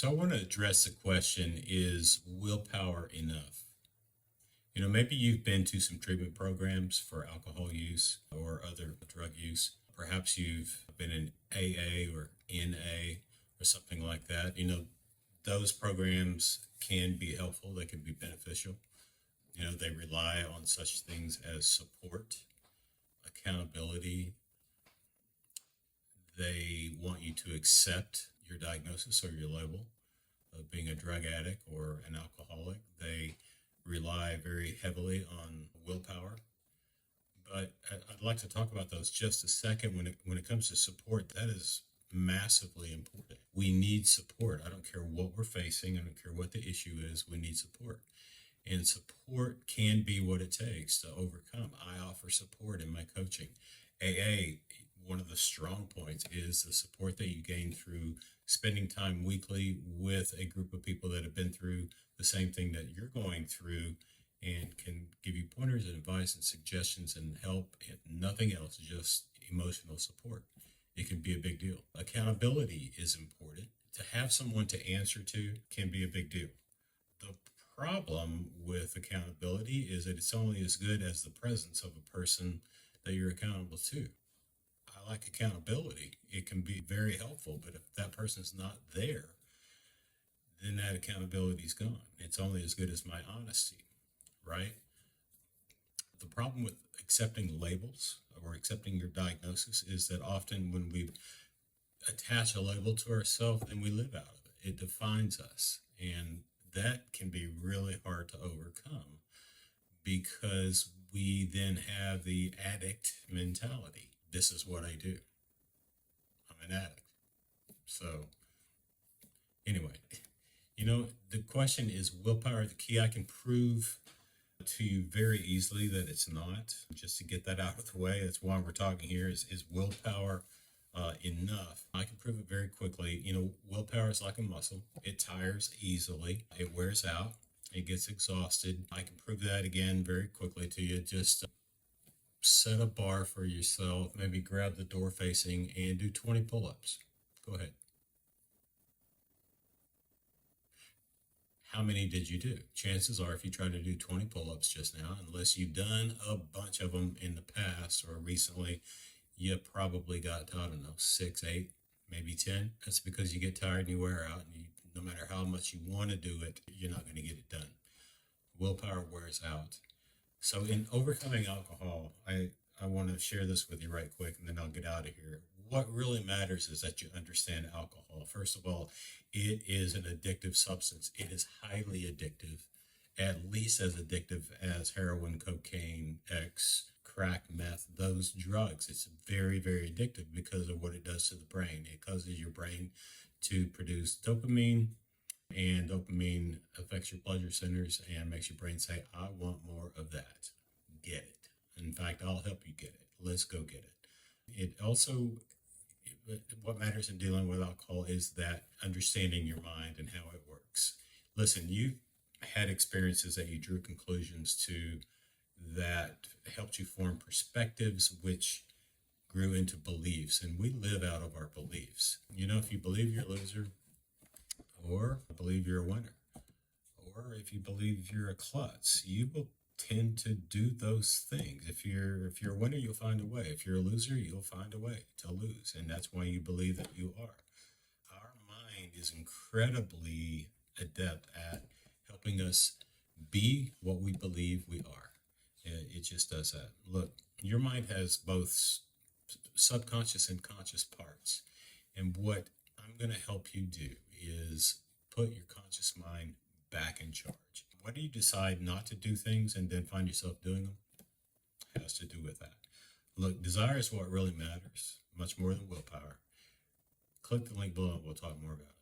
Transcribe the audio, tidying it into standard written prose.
So I want to address the question, is willpower enough? Maybe you've been to some treatment programs for alcohol use or other drug use. Perhaps you've been in AA or NA or something like that. Those programs can be helpful, they can be beneficial. They rely on such things as support, accountability. They want you to accept your diagnosis or your label of being a drug addict or an alcoholic. They rely very heavily on willpower. But I'd like to talk about those just a second. When it comes to support, that is massively important. We need support. I don't care what we're facing. I don't care what the issue is. We need support. And support can be what it takes to overcome. I offer support in my coaching. AA, one of the strong points is the support that you gain through spending time weekly with a group of people that have been through the same thing that you're going through and can give you pointers and advice and suggestions and help, and nothing else, just emotional support. It can be a big deal. Accountability is important. To have someone to answer to can be a big deal. The problem with accountability is that it's only as good as the presence of a person that you're accountable to. I like accountability. It can be very helpful, but if that person's not there, then that accountability is gone. It's only as good as my honesty, right? The problem with accepting labels or accepting your diagnosis is that often when we attach a label to ourselves, then we live out of it. It defines us. And that can be really hard to overcome because we then have the addict mentality. This is what I do. I'm an addict. So anyway, the question is willpower the key? I can prove to you very easily that it's not. Just to get that out of the way, that's why we're talking here, is willpower enough? I can prove it very quickly. Willpower is like a muscle. It tires easily. It wears out. It gets exhausted. I can prove that again very quickly to you. Just set a bar for yourself, maybe grab the door facing and do 20 pull-ups. Go ahead. How many did you do? Chances are if you try to do 20 pull-ups just now, unless you've done a bunch of them in the past or recently, you probably got, 6, 8, maybe 10. That's because you get tired and you wear out, and no matter how much you want to do it, you're not going to get it done. Willpower wears out. So in overcoming alcohol, I want to share this with you right quick, and then I'll get out of here. What really matters is that you understand alcohol. First of all, it is an addictive substance. It is highly addictive, at least as addictive as heroin, cocaine, crack, meth, those drugs. It's very, very addictive because of what it does to the brain. It causes your brain to produce dopamine, and dopamine affects your pleasure centers and makes your brain say, I want more of that. Get it. In fact, I'll help you get it. Let's go get it. It also, what matters in dealing with alcohol is that understanding your mind and how it works. Listen, you've had experiences that you drew conclusions to that helped you form perspectives, which grew into beliefs. And we live out of our beliefs. If you believe you're a loser, or believe you're a winner, or if you believe you're a klutz, you will tend to do those things. If you're a winner, you'll find a way. If you're a loser, you'll find a way to lose. And that's why you believe that you are. Our mind is incredibly adept at helping us be what we believe we are. It just does that. Look, your mind has both subconscious and conscious parts. And what I'm going to help you do is put your conscious mind back in charge. Whether you decide not to do things and then find yourself doing them has to do with that. Look, desire is what really matters, much more than willpower. Click the link below and we'll talk more about it.